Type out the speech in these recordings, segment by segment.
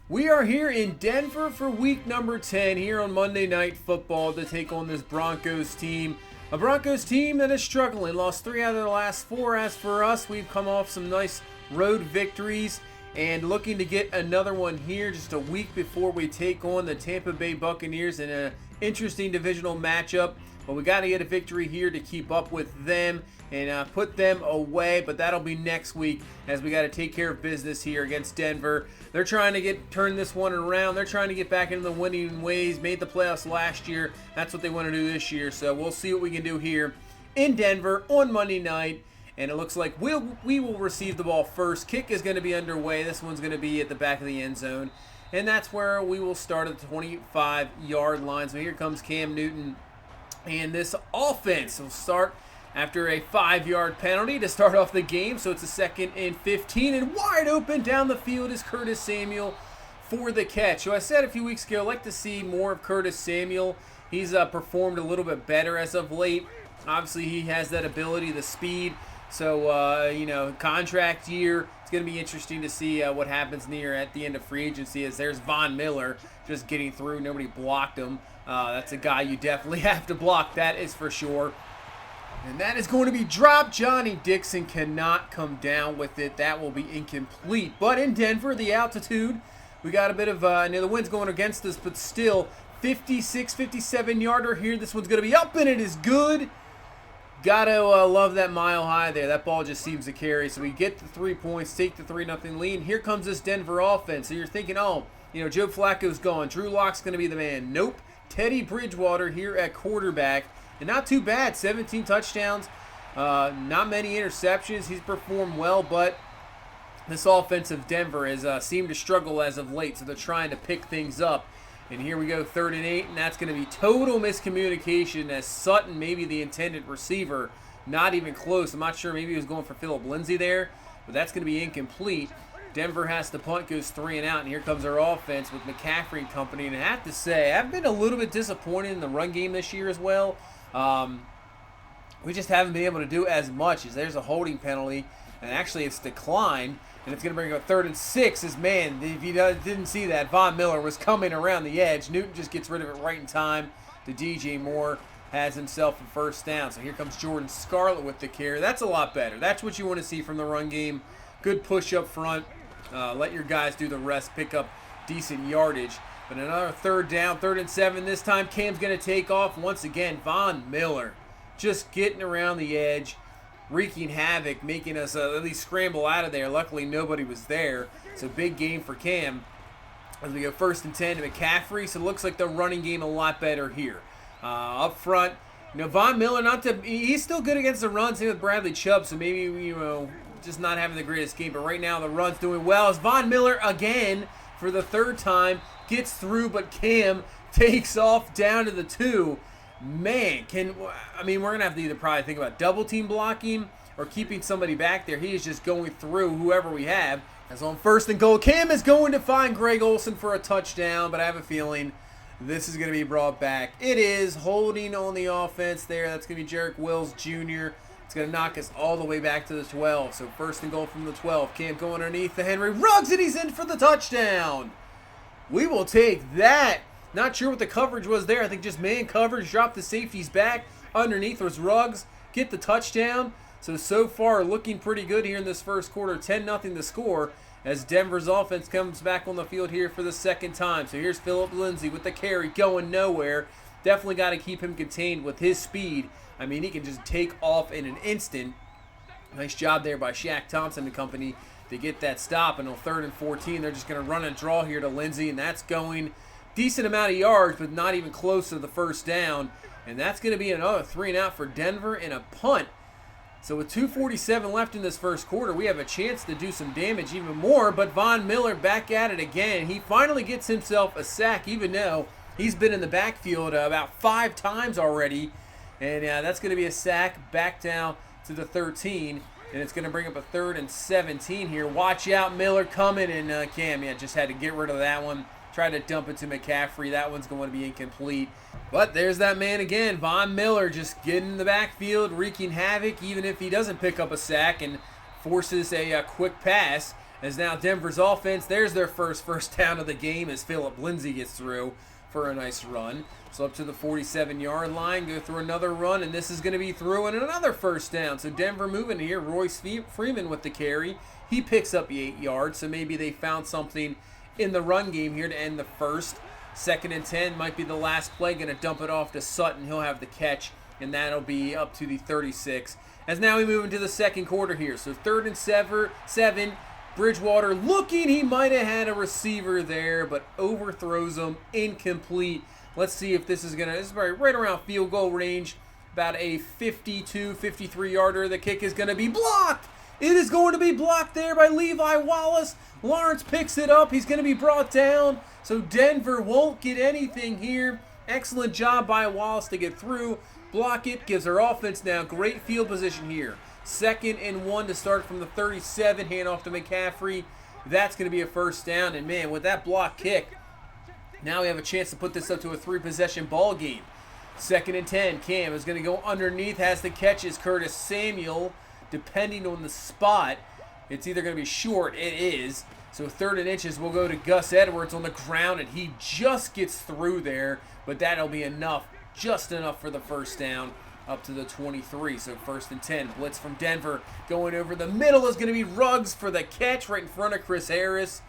We are here in Denver for week number 10 here on Monday Night Football to take on this Broncos team. A Broncos team that is struggling, lost 3 out of the last 4. As for us, we've come off some nice road victories and looking to get another one here just a week before we take on the Tampa Bay Buccaneers in an interesting divisional matchup. But we got to get a victory here to keep up with them and put them away. But that'll be next week as we got to take care of business here against Denver. They're trying to turn this one around. They're trying to get back into the winning ways. Made the playoffs last year. That's what they want to do this year. So we'll see what we can do here in Denver on Monday night. And it looks like we will receive the ball first. Kick is going to be underway. This one's going to be at the back of the end zone. And that's where we will start at the 25-yard line. So here comes Cam Newton. And this offense will start after a 5-yard penalty to start off the game. So it's a 2nd and 15. And wide open down the field is Curtis Samuel for the catch. So I said a few weeks ago, I'd like to see more of Curtis Samuel. He's performed a little bit better as of late. Obviously, he has that ability, the speed. So, contract year, it's going to be interesting to see what happens at the end of free agency as there's Von Miller just getting through. Nobody blocked him. That's a guy you definitely have to block, that is for sure. And that is going to be dropped. Johnny Dixon cannot come down with it. That will be incomplete. But in Denver, the altitude, we got a bit of, the wind's going against us, but still, 56, 57-yarder here. This one's going to be up, and it is good. Gotta love that mile high there. That ball just seems to carry. So we get the 3 points, take the 3-0 lead. And here comes this Denver offense. So you're thinking, Joe Flacco's gone. Drew Lock's going to be the man. Nope. Teddy Bridgewater here at quarterback. And not too bad. 17 touchdowns. Not many interceptions. He's performed well, but this offense of Denver has seemed to struggle as of late. So they're trying to pick things up. And here we go, 3rd and 8, and that's going to be total miscommunication as Sutton, maybe the intended receiver, not even close. I'm not sure, maybe he was going for Phillip Lindsay there, but that's going to be incomplete. Denver has to punt, goes 3 and out, and here comes our offense with McCaffrey and company. And I have to say, I've been a little bit disappointed in the run game this year as well. We just haven't been able to do as much as there's a holding penalty, and actually it's declined. And it's going to bring up 3rd and 6. As man, if you didn't see that, Von Miller was coming around the edge. Newton just gets rid of it right in time. The DJ Moore has himself a first down. So here comes Jordan Scarlett with the carry. That's a lot better. That's what you want to see from the run game. Good push up front. Let your guys do the rest. Pick up decent yardage. But another 3rd down, 3rd and 7. This time Cam's going to take off once again. Von Miller just getting around the edge, wreaking havoc, making us at least scramble out of there. Luckily, nobody was there. So big game for Cam as we go 1st and 10 to McCaffrey. So it looks like the running game a lot better here. Up front, Von Miller, he's still good against the run, same with Bradley Chubb. So maybe, just not having the greatest game. But right now, the run's doing well as Von Miller again for the 3rd time gets through, but Cam takes off down to the 2. Man, we're going to have to either probably think about double team blocking or keeping somebody back there. He is just going through whoever we have. As on 1st and goal, Cam is going to find Greg Olsen for a touchdown, but I have a feeling this is going to be brought back. It is holding on the offense there. That's going to be Jarek Wills Jr. It's going to knock us all the way back to the 12. So 1st and goal from the 12. Cam going underneath the Henry. Ruggs, and he's in for the touchdown. We will take that. Not sure what the coverage was there. I think just man coverage. Dropped the safeties back. Underneath was Ruggs. Get the touchdown. So far looking pretty good here in this first quarter. 10-0 the score as Denver's offense comes back on the field here for the 2nd time. So here's Phillip Lindsay with the carry going nowhere. Definitely got to keep him contained with his speed. I mean, he can just take off in an instant. Nice job there by Shaq Thompson and company to get that stop. And on 3rd and 14, they're just going to run and draw here to Lindsay, and that's going decent amount of yards, but not even close to the 1st down. And that's going to be another 3 and out for Denver and a punt. So with 2:47 left in this first quarter, we have a chance to do some damage even more. But Von Miller back at it again. He finally gets himself a sack, even though he's been in the backfield about 5 times already. And that's going to be a sack back down to the 13. And it's going to bring up a 3rd and 17 here. Watch out, Miller coming. And Cam, just had to get rid of that one. Try to dump it to McCaffrey. That one's going to be incomplete. But there's that man again, Von Miller, just getting in the backfield, wreaking havoc, even if he doesn't pick up a sack and forces a quick pass. as now Denver's offense, there's their first down of the game as Philip Lindsay gets through for a nice run. So up to the 47-yard line, go through another run, and this is going to be through and another first down. So Denver moving here. Royce Freeman with the carry. He picks up the 8 yards, so maybe they found something in the run game here to end the first. 2nd and 10 might be the last play. Going to dump it off to Sutton. He'll have the catch, and that'll be up to the 36. As now we move into the second quarter here. So 3rd and 7. Bridgewater looking. He might have had a receiver there, but overthrows him. Incomplete. Let's see if this is going to, this is right around field goal range. About a 52, 53-yarder. The kick is going to be blocked. It is going to be blocked there by Levi Wallace. Lawrence picks it up. He's going to be brought down. So Denver won't get anything here. Excellent job by Wallace to get through. Block it. Gives their offense now great field position here. 2nd and 1 to start from the 37. Hand off to McCaffrey. That's going to be a first down. And man, with that block kick, now we have a chance to put this up to a 3-possession ball game. 2nd and 10. Cam is going to go underneath. Has the catches. Curtis Samuel. Depending on the spot, it's either going to be short. It is. So 3rd and inches will go to Gus Edwards on the ground, and he just gets through there. But that'll be enough. Just enough for the first down up to the 23. So 1st and 10. Blitz from Denver. Going over the middle is going to be Ruggs for the catch right in front of Chris Harris.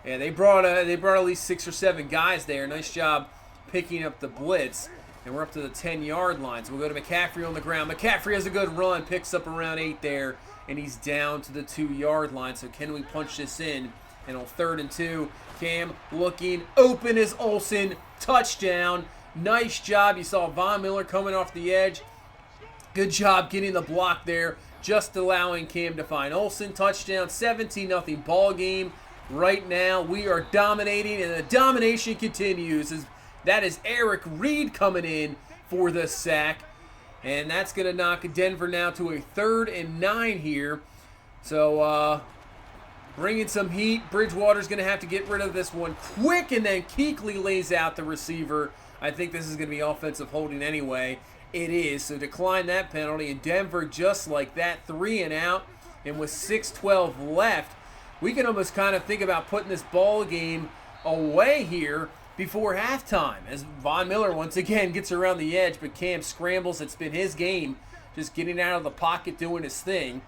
And they brought at least 6 or 7 guys there. Nice job picking up the blitz. And we're up to the 10-yard line. So we'll go to McCaffrey on the ground. McCaffrey has a good run. Picks up around 8 there. And he's down to the 2-yard line. So can we punch this in? And on 3rd and 2, Cam looking open as Olsen. Touchdown. Nice job. You saw Von Miller coming off the edge. Good job getting the block there. Just allowing Cam to find Olsen. Touchdown. 17-0 ball game. Right now we are dominating. And the domination continues. That is Eric Reed coming in for the sack. And that's going to knock Denver now to a 3rd and 9 here. So bringing some heat. Bridgewater's going to have to get rid of this one quick. And then Kuechly lays out the receiver. I think this is going to be offensive holding anyway. It is. So decline that penalty. And Denver just like that. 3 and out. And with 6:12 left, we can almost kind of think about putting this ball game away here before halftime, as Von Miller once again gets around the edge, but Cam scrambles. It's been his game, just getting out of the pocket, doing his thing.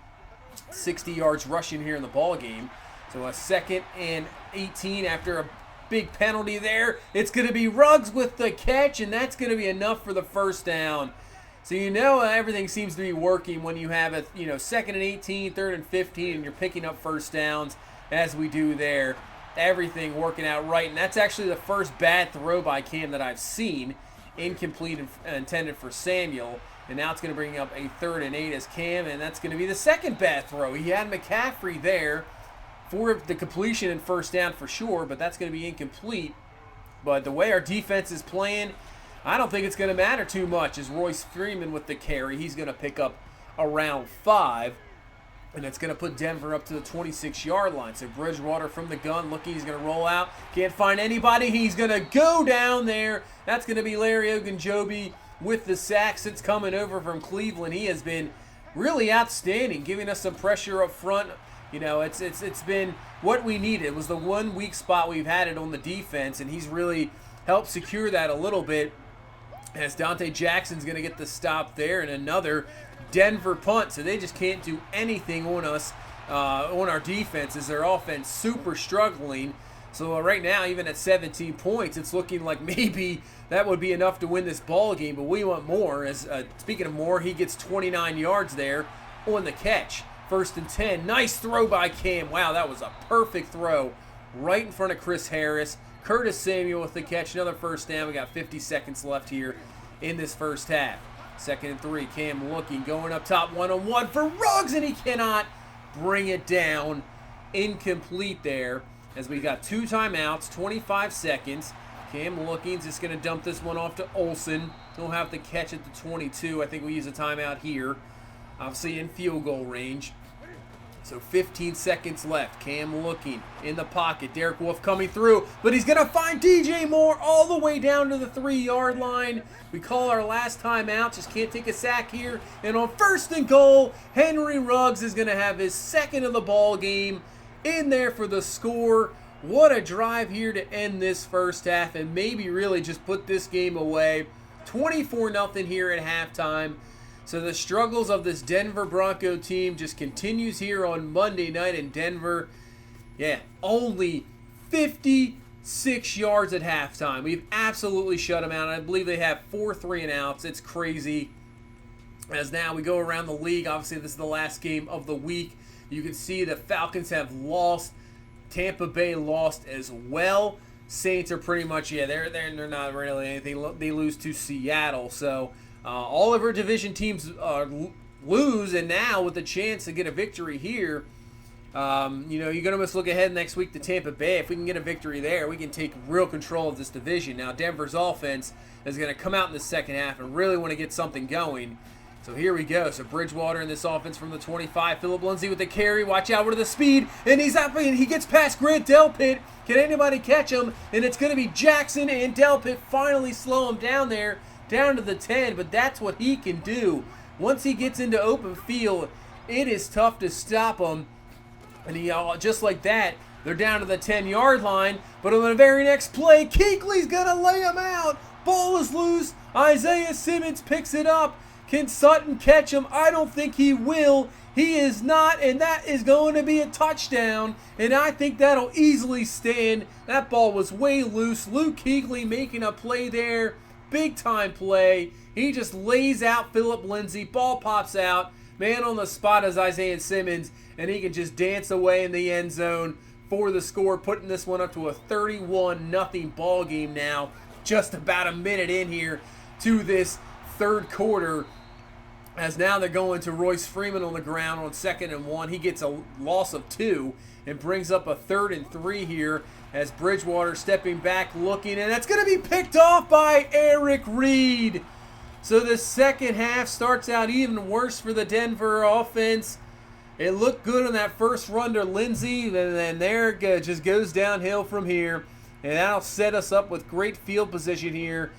60 yards rushing here in the ball game. So a 2nd and 18 after a big penalty there. It's going to be Ruggs with the catch, and that's going to be enough for the first down. So you know everything seems to be working when you have a 2nd and 18, 3rd and 15, and you're picking up first downs as we do there. Everything working out right, and that's actually the first bad throw by Cam that I've seen. Incomplete and intended for Samuel, and now it's going to bring up a 3rd and 8 as Cam, and that's going to be the second bad throw. He had McCaffrey there for the completion and first down for sure, but that's going to be incomplete. But the way our defense is playing, I don't think it's going to matter too much as Royce Freeman with the carry. He's going to pick up around 5. And it's going to put Denver up to the 26-yard line. So Bridgewater from the gun, looking, he's going to roll out. Can't find anybody. He's going to go down there. That's going to be Larry Ogunjobi with the sack since coming over from Cleveland. He has been really outstanding, giving us some pressure up front. It's been what we needed. It was the one weak spot we've had it on the defense, and he's really helped secure that a little bit. As Dante Jackson's going to get the stop there, and another Denver punt, so they just can't do anything on us, on our defense, as their offense super struggling. So right now, even at 17 points, it's looking like maybe that would be enough to win this ball game, but we want more. As speaking of more, he gets 29 yards there on the catch. 1st and 10, nice throw by Cam. Wow, that was a perfect throw right in front of Chris Harris. Curtis Samuel with the catch, another first down. We got 50 seconds left here in this first half. 2nd and 3, Cam looking, going up top, one-on-one for Ruggs, and he cannot bring it down. Incomplete there, as we got 2 timeouts, 25 seconds. Cam looking, just going to dump this one off to Olsen. He'll have the catch at the 22. I think we use a timeout here, obviously in field goal range. So 15 seconds left. Cam looking in the pocket. Derek Wolfe coming through, but he's going to find DJ Moore all the way down to the 3-yard line. We call our last time out. Just can't take a sack here. And on 1st and goal, Henry Ruggs is going to have his 2nd of the ball game. in there for the score. What a drive here to end this first half and maybe really just put this game away. 24-0 here at halftime. So the struggles of this Denver Bronco team just continues here on Monday night in Denver. Yeah, only 56 yards at halftime. We've absolutely shut them out. I believe they have 4 3-and-outs. It's crazy. As now we go around the league, obviously this is the last game of the week. You can see the Falcons have lost. Tampa Bay lost as well. Saints are pretty much, yeah, they're not really anything. They lose to Seattle. So all of our division teams lose, and now with the chance to get a victory here, you know, you're going to must look ahead next week to Tampa Bay. If we can get a victory there, we can take real control of this division. Now Denver's offense is going to come out in the second half and really want to get something going. So here we go. So Bridgewater in this offense from the 25. Philip Lindsay with the carry. Watch out with the speed. And he's up and he gets past Grant Delpit. Can anybody catch him? And it's going to be Jackson, and Delpit finally slow him down there, down to the 10. But that's what he can do. Once he gets into open field, it is tough to stop him. And he just like that, they're down to the 10-yard line. But on the very next play, Kuechly's going to lay him out. Ball is loose. Isaiah Simmons picks it up. Can Sutton catch him? I don't think he will. He is not, and that is going to be a touchdown. And I think that'll easily stand. That ball was way loose. Luke Kuechly making a play there. Big time play. He just lays out Philip Lindsay. Ball pops out. Man on the spot is Isaiah Simmons, and he can just dance away in the end zone for the score, putting this one up to a 31-0 ball game now. Just about a minute in here to this third quarter, as now they're going to Royce Freeman on the ground on 2nd and 1. He gets a loss of 2 and brings up a 3rd and 3 here as Bridgewater stepping back looking, and that's going to be picked off by Eric Reed. So the second half starts out even worse for the Denver offense. It looked good on that first run to Lindsay, and then there it just goes downhill from here, and that'll set us up with great field position here.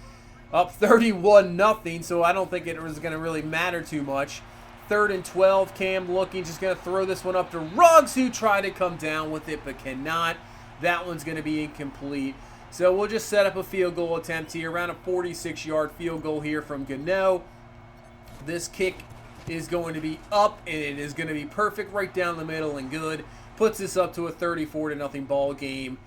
Up 31-0, so I don't think it was going to really matter too much. 3rd and 12, Cam looking, just going to throw this one up to Ruggs, who tried to come down with it but cannot. That one's going to be incomplete. So we'll just set up a field goal attempt here, around a 46-yard field goal here from Gano. This kick is going to be up, and it is going to be perfect right down the middle and good. Puts this up to a 34-0 ball game,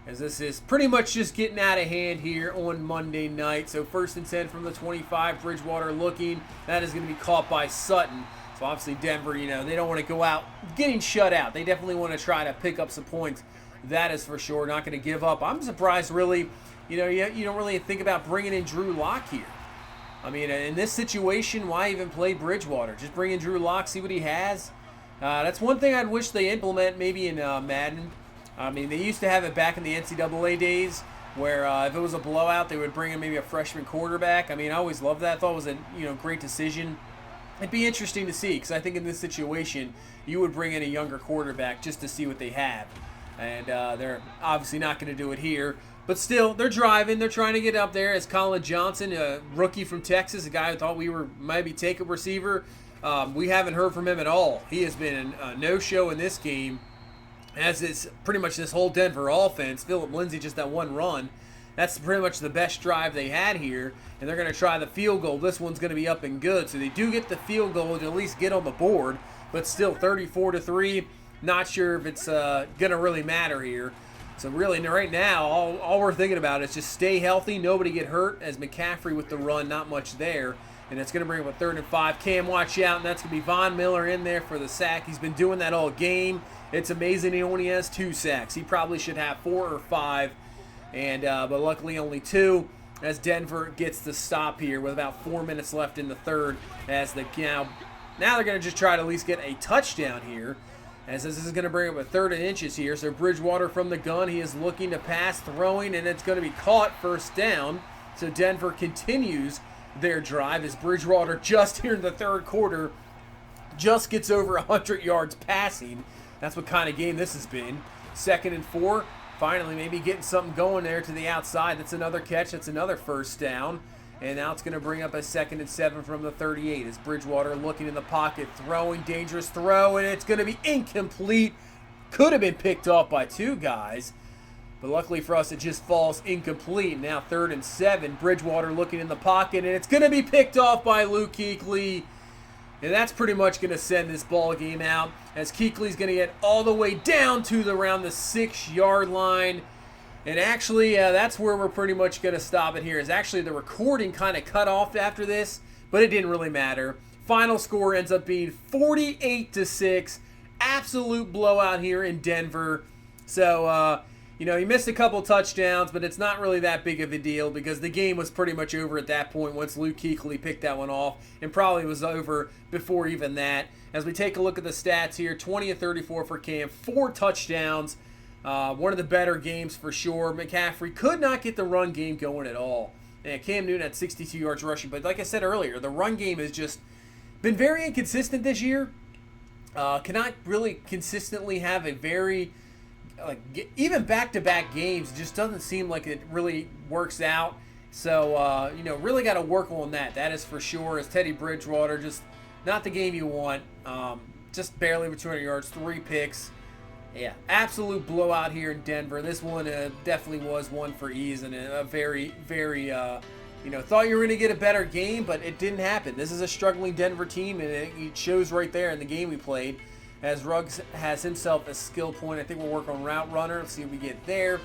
as this is pretty much just getting out of hand here on Monday night. So 1st and 10 from the 25, Bridgewater looking. That is going to be caught by Sutton. So obviously Denver, you know, they don't want to go out getting shut out. They definitely want to try to pick up some points. That is for sure. Not going to give up. I'm surprised, really, you know, you don't really think about bringing in Drew Lock here. I mean, in this situation, why even play Bridgewater? Just bring in Drew Lock, see what he has. That's one thing I'd wish they implement maybe in Madden. I mean, they used to have it back in the NCAA days where if it was a blowout, they would bring in maybe a freshman quarterback. I mean, I always loved that. I thought it was a great decision. It'd be interesting to see, because I think in this situation, you would bring in a younger quarterback just to see what they have. And they're obviously not going to do it here. But still, they're driving. They're trying to get up there. As Colin Johnson, a rookie from Texas, a guy who thought we were maybe take a receiver, we haven't heard from him at all. He has been a no-show in this game. As it's pretty much this whole Denver offense. Philip Lindsay, just that one run. That's pretty much the best drive they had here. And they're going to try the field goal. This one's going to be up and good. So they do get the field goal to at least get on the board. But still, 34-3. Not sure if it's going to really matter here. So really, right now, all we're thinking about is just stay healthy. Nobody get hurt. As McCaffrey with the run, not much there. And it's going to bring up a 3rd and 5. Cam, watch out. And that's going to be Von Miller in there for the sack. He's been doing that all game. It's amazing he only has 2 sacks. He probably should have 4 or 5, and but luckily only 2. As Denver gets the stop here with about 4 minutes left in the third. As now they're going to just try to at least get a touchdown here. As this is going to bring up a 3rd and inches here. So Bridgewater from the gun. He is looking to pass, throwing, and it's going to be caught, 1st down. So Denver continues their drive as Bridgewater just here in the third quarter just gets over 100 yards passing. That's what kind of game this has been. 2nd and 4. Finally, maybe getting something going there to the outside. That's another catch. That's another 1st down. And now it's going to bring up a 2nd and 7 from the 38. As Bridgewater looking in the pocket, throwing, dangerous throw, and it's going to be incomplete. Could have been picked off by 2 guys. But luckily for us, it just falls incomplete. Now 3rd and 7. Bridgewater looking in the pocket, and it's going to be picked off by Luke Kuechly. And that's pretty much going to send this ball game out, as Kuechly's going to get all the way down to around the 6-yard line. And actually, that's where we're pretty much going to stop it here. Is actually the recording kind of cut off after this, but it didn't really matter. Final score ends up being 48-6. Absolute blowout here in Denver. So, you know, he missed a couple touchdowns, but it's not really that big of a deal because the game was pretty much over at that point once Luke Kuechly picked that one off, and probably was over before even that. As we take a look at the stats here, 20 of 34 for Cam, 4 touchdowns, one of the better games for sure. McCaffrey could not get the run game going at all. And Cam Newton had 62 yards rushing, but like I said earlier, the run game has just been very inconsistent this year. Cannot really consistently have a very... even back-to-back games, just doesn't seem like it really works out. So, you know, really got to work on that. That is for sure. As Teddy Bridgewater, just not the game you want. Just barely over 200 yards, 3 picks. Yeah, absolute blowout here in Denver. This one definitely was one for ease, and a very, very, you know, thought you were going to get a better game, but it didn't happen. This is a struggling Denver team, and it shows right there in the game we played. As Ruggs has himself a skill point. I think we'll work on route runner. Let's see if we get there.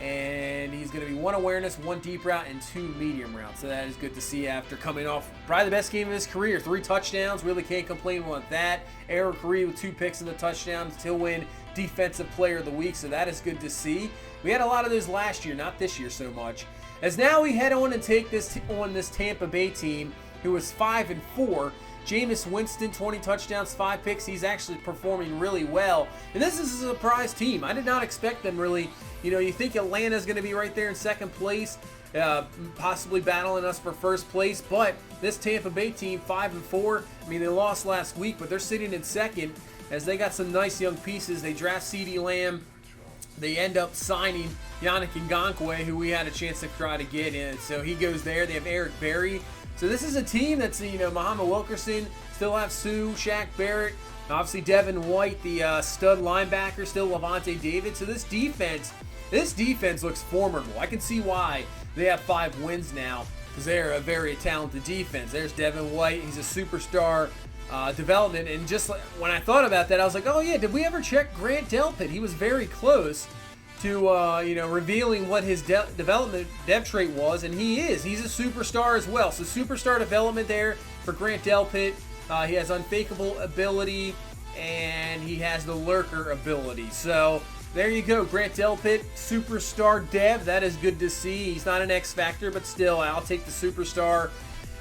And he's going to be 1 awareness, 1 deep route, and 2 medium routes. So that is good to see after coming off probably the best game of his career. 3 touchdowns. Really can't complain about that. Eric Reed with 2 picks and the touchdowns to win Defensive Player of the Week. So that is good to see. We had a lot of those last year, not this year so much. As now we head on and take this on this Tampa Bay team, who was 5-4. Jameis Winston, 20 touchdowns, 5 picks. He's actually performing really well. And this is a surprise team. I did not expect them really. You know, you think Atlanta's going to be right there in 2nd place, possibly battling us for 1st place. But this Tampa Bay team, 5-4. I mean, they lost last week, but they're sitting in 2nd as they got some nice young pieces. They draft CeeDee Lamb. They end up signing Yannick Ngakoue, who we had a chance to try to get in. So he goes there. They have Eric Berry. So this is a team that's, you know, Muhammad Wilkerson, still have Sue, Shaq Barrett, obviously Devin White, the stud linebacker, still Levante David. So this defense looks formidable. I can see why they have 5 wins now, because they're a very talented defense. There's Devin White. He's a superstar development. And just like, when I thought about that, I was like, oh yeah, did we ever check Grant Delpit? He was very close to you know, revealing what his development dev trait was, and he's a superstar as well. So superstar development there for Grant Delpit. He has unfakeable ability, and he has the lurker ability. So there you go, Grant Delpit, superstar dev. That is good to see. He's not an X factor, but still, I'll take the superstar,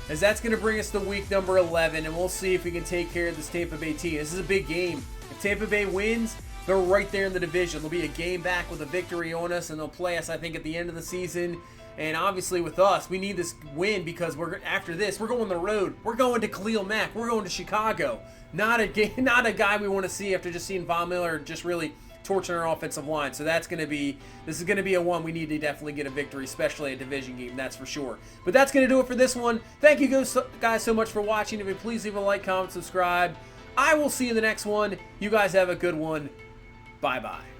as that's going to bring us to week number 11, and we'll see if we can take care of this Tampa Bay team. This is a big game. If Tampa Bay wins, they're right there in the division. There'll be a game back with a victory on us, and they'll play us, I think, at the end of the season. And obviously with us, we need this win, because after this, we're going on the road. We're going to Khalil Mack. We're going to Chicago. Not a guy we want to see after just seeing Von Miller just really torching our offensive line. So this is going to be a one we need to definitely get a victory, especially a division game, that's for sure. But that's going to do it for this one. Thank you guys so much for watching. If you please leave a like, comment, subscribe. I will see you in the next one. You guys have a good one. Bye-bye.